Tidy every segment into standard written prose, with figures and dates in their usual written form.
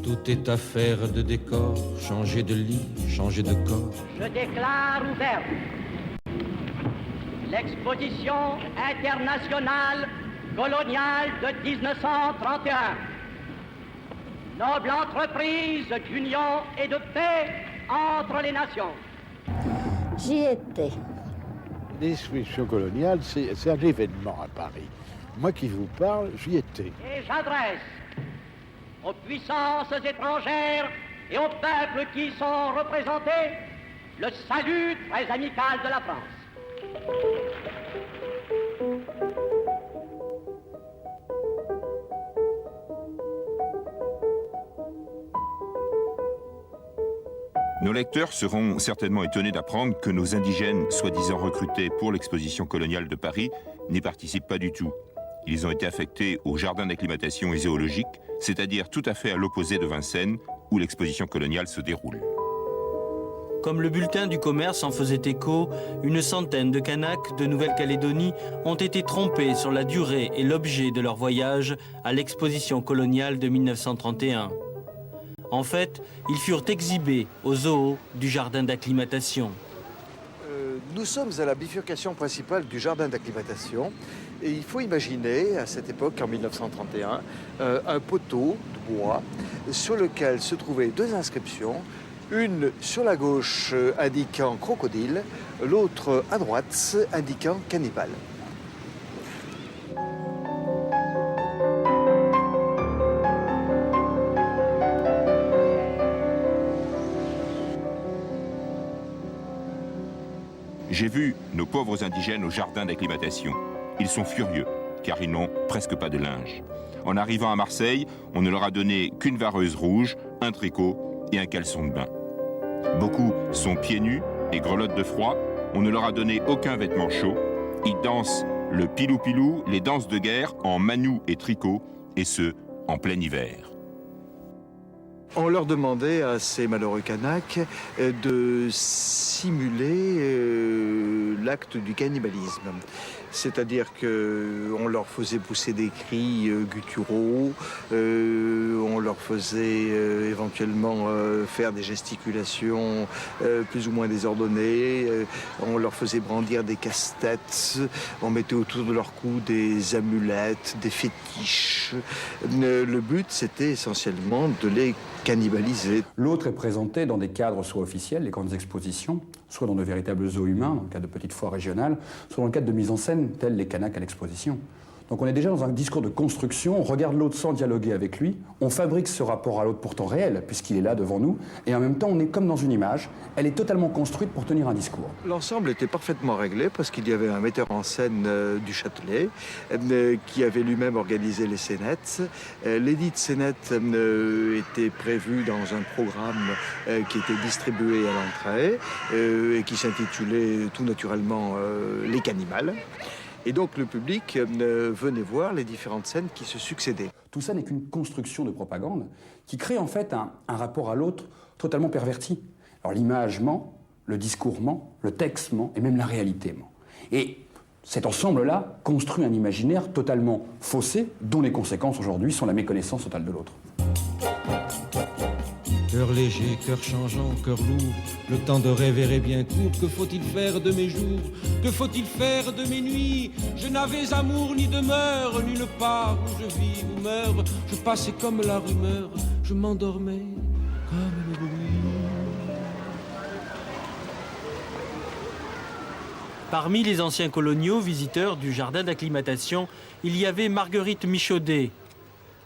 Tout est affaire de décor, changer de lit, changer de corps. Je déclare ouverte l'exposition internationale coloniale de 1931. Noble entreprise d'union et de paix entre les nations. J'y étais. L'exposition coloniale, c'est un événement à Paris. Moi qui vous parle, j'y étais. Et j'adresse aux puissances étrangères et aux peuples qui y sont représentés le salut très amical de la France. Nos lecteurs seront certainement étonnés d'apprendre que nos indigènes, soi-disant recrutés pour l'exposition coloniale de Paris, n'y participent pas du tout. Ils ont été affectés au jardin d'acclimatation et zoologique, c'est-à-dire tout à fait à l'opposé de Vincennes, où l'exposition coloniale se déroule. Comme le bulletin du commerce en faisait écho, une centaine de Kanaks de Nouvelle-Calédonie ont été trompés sur la durée et l'objet de leur voyage à l'exposition coloniale de 1931. En fait, ils furent exhibés au zoo du jardin d'acclimatation. Nous sommes à la bifurcation principale du jardin d'acclimatation et il faut imaginer, à cette époque, en 1931, un poteau de bois sur lequel se trouvaient deux inscriptions, une sur la gauche indiquant crocodile, l'autre à droite indiquant cannibale. J'ai vu nos pauvres indigènes au jardin d'acclimatation. Ils sont furieux, car ils n'ont presque pas de linge. En arrivant à Marseille, on ne leur a donné qu'une vareuse rouge, un tricot et un caleçon de bain. Beaucoup sont pieds nus et grelottent de froid. On ne leur a donné aucun vêtement chaud. Ils dansent le pilou-pilou, les danses de guerre en manou et tricot, et ce, en plein hiver. On leur demandait à ces malheureux Kanaks de simuler l'acte du cannibalisme. C'est-à-dire qu'on leur faisait pousser des cris gutturaux, on leur faisait éventuellement faire des gesticulations plus ou moins désordonnées, on leur faisait brandir des casse-têtes, on mettait autour de leur cou des amulettes, des fétiches. Le but, c'était essentiellement de les cannibaliser. L'autre est présenté dans des cadres soit officiels, les grandes expositions, soit dans de véritables zoos humains, dans le cadre de petites foires régionales, soit dans le cadre de mise en scène, tels les Kanaks à l'exposition. Donc on est déjà dans un discours de construction, on regarde l'autre sans dialoguer avec lui, on fabrique ce rapport à l'autre pourtant réel, puisqu'il est là devant nous, et en même temps on est comme dans une image, elle est totalement construite pour tenir un discours. L'ensemble était parfaitement réglé parce qu'il y avait un metteur en scène du Châtelet qui avait lui-même organisé les scénettes. L'édit de scénettes était prévu dans un programme qui était distribué à l'entrée et qui s'intitulait tout naturellement Les Cannibales. Et donc le public venait voir les différentes scènes qui se succédaient. Tout ça n'est qu'une construction de propagande qui crée en fait un rapport à l'autre totalement perverti. Alors l'image ment, le discours ment, le texte ment et même la réalité ment. Et cet ensemble-là construit un imaginaire totalement faussé dont les conséquences aujourd'hui sont la méconnaissance totale de l'autre. Cœur léger, cœur changeant, cœur lourd, le temps de rêver est bien court. Que faut-il faire de mes jours? Que faut-il faire de mes nuits? Je n'avais amour ni demeure, nulle part où je vis ou meurs. Je passais comme la rumeur, je m'endormais comme le bruit. Parmi les anciens coloniaux visiteurs du jardin d'acclimatation, il y avait Marguerite Michaudet.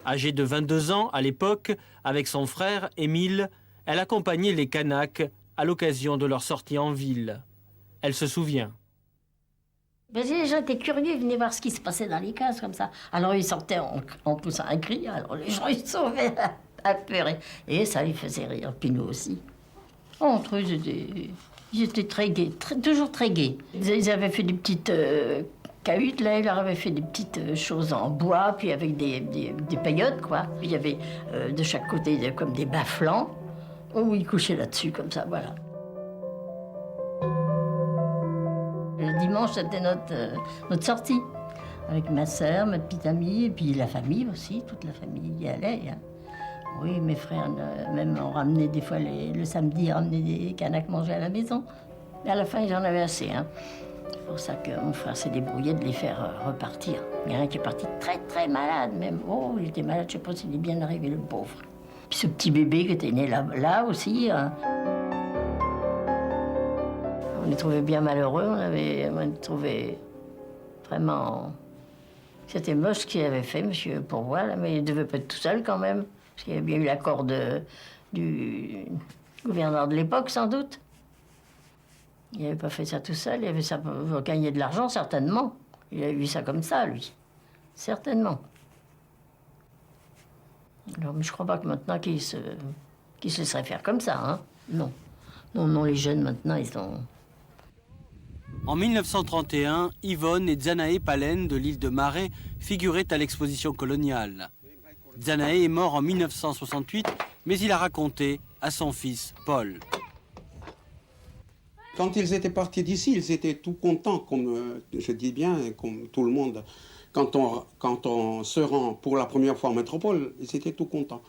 Âgée de 22 ans à l'époque, avec son frère Émile, elle accompagnait les Kanaks à l'occasion de leur sortie en ville. Elle se souvient. Les gens étaient curieux, ils venaient voir ce qui se passait dans les cases comme ça. Alors ils sortaient en poussant un cri, alors les gens ils sauvaient apeurés. Et ça les faisait rire, puis nous aussi. Entre eux, ils étaient très gais, toujours très gais. Ils avaient fait des petites cahutes, là, ils leur avaient fait des petites choses en bois, puis avec des paillotes, quoi. Puis il y avait de chaque côté comme des bas-flancs, où ils couchaient là-dessus, comme ça, voilà. Le dimanche, c'était notre sortie, avec ma sœur, ma petite amie, et puis la famille aussi, toute la famille y allait. Hein. Oui, mes frères, même on ramenait des fois, le samedi, ils ramenaient des Kanaks manger à la maison. Mais à la fin, ils en avaient assez. Hein. C'est pour ça que mon frère s'est débrouillé de les faire repartir. Il y en a un qui est parti très très malade même. Oh, il était malade, je sais pas s'il est bien arrivé, le pauvre. Puis ce petit bébé qui était né là aussi. Hein. On les trouvait bien malheureux, on les trouvait vraiment... C'était moche ce qu'il avait fait, monsieur Pourvoy, là, mais il ne devait pas être tout seul quand même. Parce qu'il y avait bien eu l'accord du gouverneur de l'époque, sans doute. Il n'avait pas fait ça tout seul, il avait ça pour gagner de l'argent, certainement. Il avait vu ça comme ça, lui. Certainement. Alors, mais je ne crois pas que maintenant qu'il se laisserait faire comme ça, hein. Non. Non, non, les jeunes, maintenant, ils sont... En 1931, Yvonne et Dzanae Palen de l'île de Marais figuraient à l'exposition coloniale. Dzanae est mort en 1968, mais il a raconté à son fils Paul. Quand ils étaient partis d'ici, ils étaient tout contents, comme je dis bien, comme tout le monde. Quand on se rend pour la première fois en métropole, ils étaient tout contents.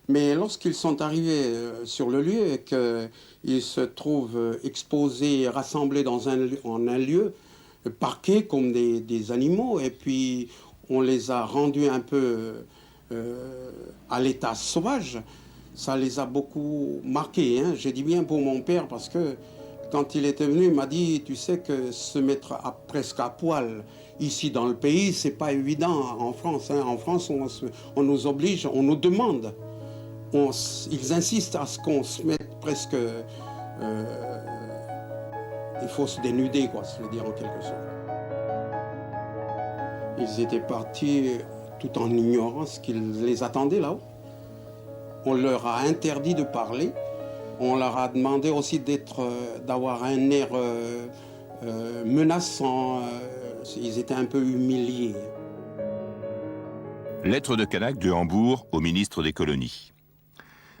Mais lorsqu'ils sont arrivés sur le lieu et qu'ils se trouvent exposés, rassemblés en un lieu, parqués comme des animaux, et puis on les a rendus un peu à l'état sauvage, ça les a beaucoup marqués. Hein. Je dis bien pour mon père parce que quand il était venu, il m'a dit, tu sais que se mettre presque à poil ici dans le pays, c'est pas évident en France. Hein. En France, on nous oblige, on nous demande. Ils insistent à ce qu'on se mette presque... il faut se dénuder, quoi, se le dire en quelque sorte. Ils étaient partis tout en ignorant ce qui les attendait là-haut. On leur a interdit de parler. On leur a demandé aussi d'avoir un air menaçant. Ils étaient un peu humiliés. Lettre de Kanak de Hambourg au ministre des colonies.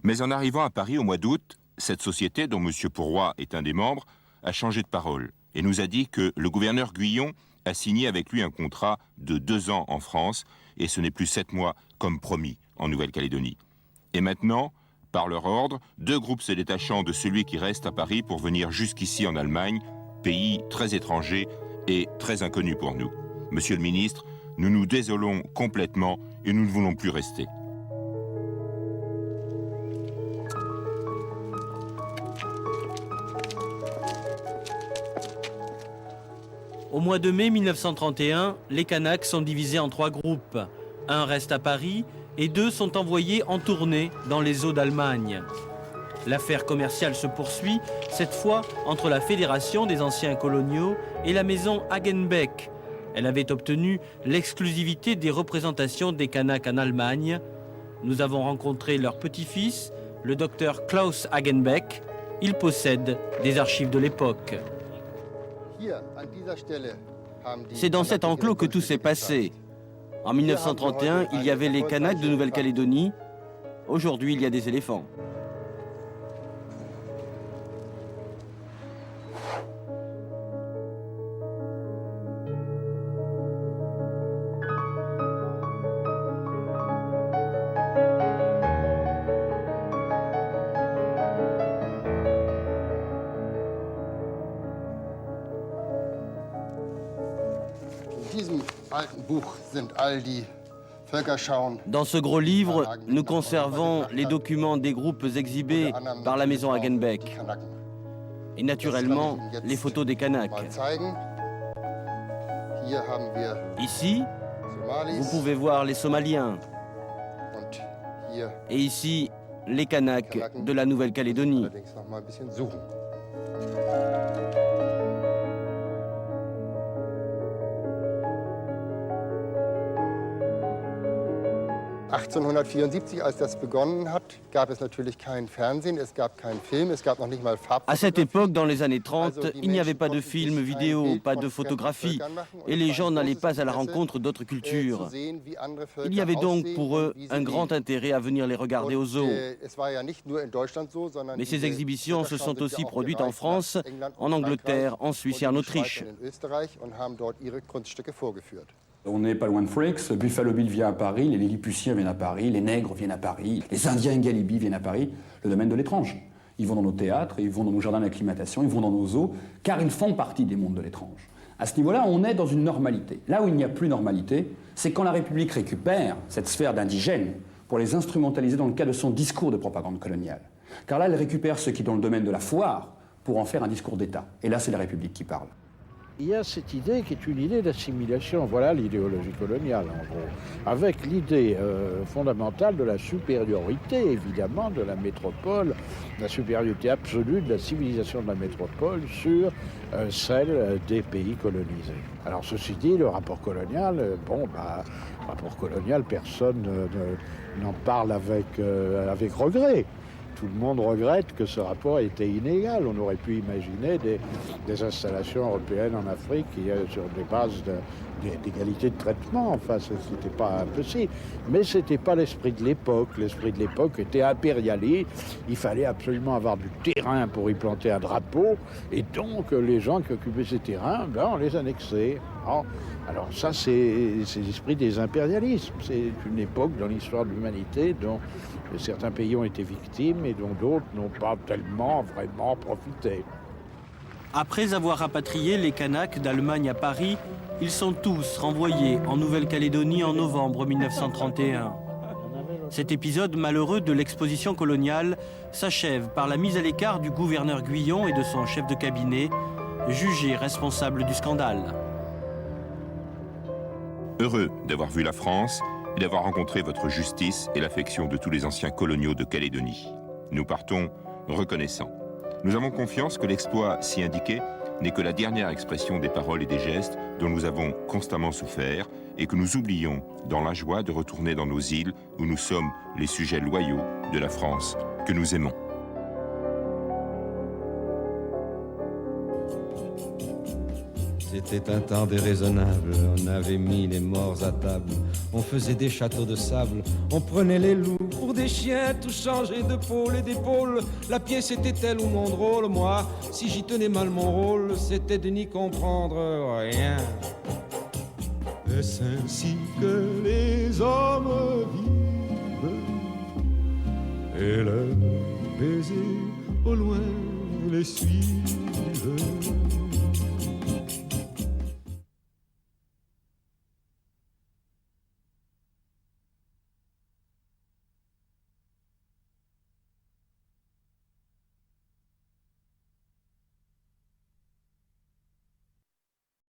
Mais en arrivant à Paris au mois d'août, cette société, dont M. Pourroy est un des membres, a changé de parole et nous a dit que le gouverneur Guyon a signé avec lui un contrat de 2 ans en France et ce n'est plus 7 mois comme promis en Nouvelle-Calédonie. Et maintenant, par leur ordre, 2 groupes se détachant de celui qui reste à Paris pour venir jusqu'ici en Allemagne, pays très étranger et très inconnu pour nous. Monsieur le ministre, nous nous désolons complètement et nous ne voulons plus rester. Au mois de mai 1931, les Kanaks sont divisés en 3 groupes. Un reste à Paris et 2 sont envoyés en tournée dans les eaux d'Allemagne. L'affaire commerciale se poursuit, cette fois entre la Fédération des anciens coloniaux et la maison Hagenbeck. Elle avait obtenu l'exclusivité des représentations des Kanaks en Allemagne. Nous avons rencontré leur petit-fils, le docteur Klaus Hagenbeck. Il possède des archives de l'époque. C'est dans cet enclos que tout s'est passé. En 1931, il y avait les Kanaks de Nouvelle-Calédonie. Aujourd'hui, il y a des éléphants. Dans ce gros livre, nous conservons les documents des groupes exhibés par la maison Hagenbeck. Et naturellement, les photos des Kanaks. Ici, vous pouvez voir les Somaliens. Et ici, les Kanaks de la Nouvelle-Calédonie. À cette époque, dans les années 30, il n'y avait pas de films, vidéos, pas de photographies, et les gens n'allaient pas à la rencontre d'autres cultures. Il y avait donc pour eux un grand intérêt à venir les regarder aux zoos. Mais ces exhibitions se sont aussi produites en France, en Angleterre, en Suisse et en Autriche. On n'est pas loin de Freaks, Buffalo Bill vient à Paris, les Lilliputiens viennent à Paris, les Nègres viennent à Paris, les Indiens Galibi viennent à Paris, le domaine de l'étrange. Ils vont dans nos théâtres, ils vont dans nos jardins d'acclimatation, ils vont dans nos zoos, car ils font partie des mondes de l'étrange. À ce niveau-là, on est dans une normalité. Là où il n'y a plus normalité, c'est quand la République récupère cette sphère d'indigènes pour les instrumentaliser dans le cadre de son discours de propagande coloniale. Car là, elle récupère ce qui est dans le domaine de la foire pour en faire un discours d'État. Et là, c'est la République qui parle. Il y a cette idée qui est une idée d'assimilation, voilà l'idéologie coloniale en gros, avec l'idée fondamentale de la supériorité évidemment de la métropole, la supériorité absolue de la civilisation de la métropole sur celle des pays colonisés. Alors ceci dit, le rapport colonial, rapport colonial, personne n'en parle avec regret. Tout le monde regrette que ce rapport était inégal. On aurait pu imaginer des installations européennes en Afrique sur des bases d'égalité de traitement. Enfin, ce n'était pas impossible. Mais ce n'était pas l'esprit de l'époque. L'esprit de l'époque était impérialiste. Il fallait absolument avoir du terrain pour y planter un drapeau. Et donc, les gens qui occupaient ces terrains, on les annexait. Alors ça, c'est l'esprit des impérialismes. C'est une époque dans l'histoire de l'humanité dont certains pays ont été victimes et dont d'autres n'ont pas tellement vraiment profité. Après avoir rapatrié les Kanaks d'Allemagne à Paris, ils sont tous renvoyés en Nouvelle-Calédonie en novembre 1931. Cet épisode malheureux de l'exposition coloniale s'achève par la mise à l'écart du gouverneur Guyon et de son chef de cabinet, jugés responsables du scandale. Heureux d'avoir vu la France et d'avoir rencontré votre justice et l'affection de tous les anciens coloniaux de Calédonie. Nous partons reconnaissants. Nous avons confiance que l'exploit si indiqué n'est que la dernière expression des paroles et des gestes dont nous avons constamment souffert et que nous oublions dans la joie de retourner dans nos îles où nous sommes les sujets loyaux de la France que nous aimons. C'était un temps déraisonnable, on avait mis les morts à table, on faisait des châteaux de sable, on prenait les loups pour des chiens, tout changeait de pôle et d'épaule. La pièce était telle ou non drôle, moi, si j'y tenais mal mon rôle, c'était de n'y comprendre rien. Est-ce ainsi que les hommes vivent et leurs baisers au loin les suivent?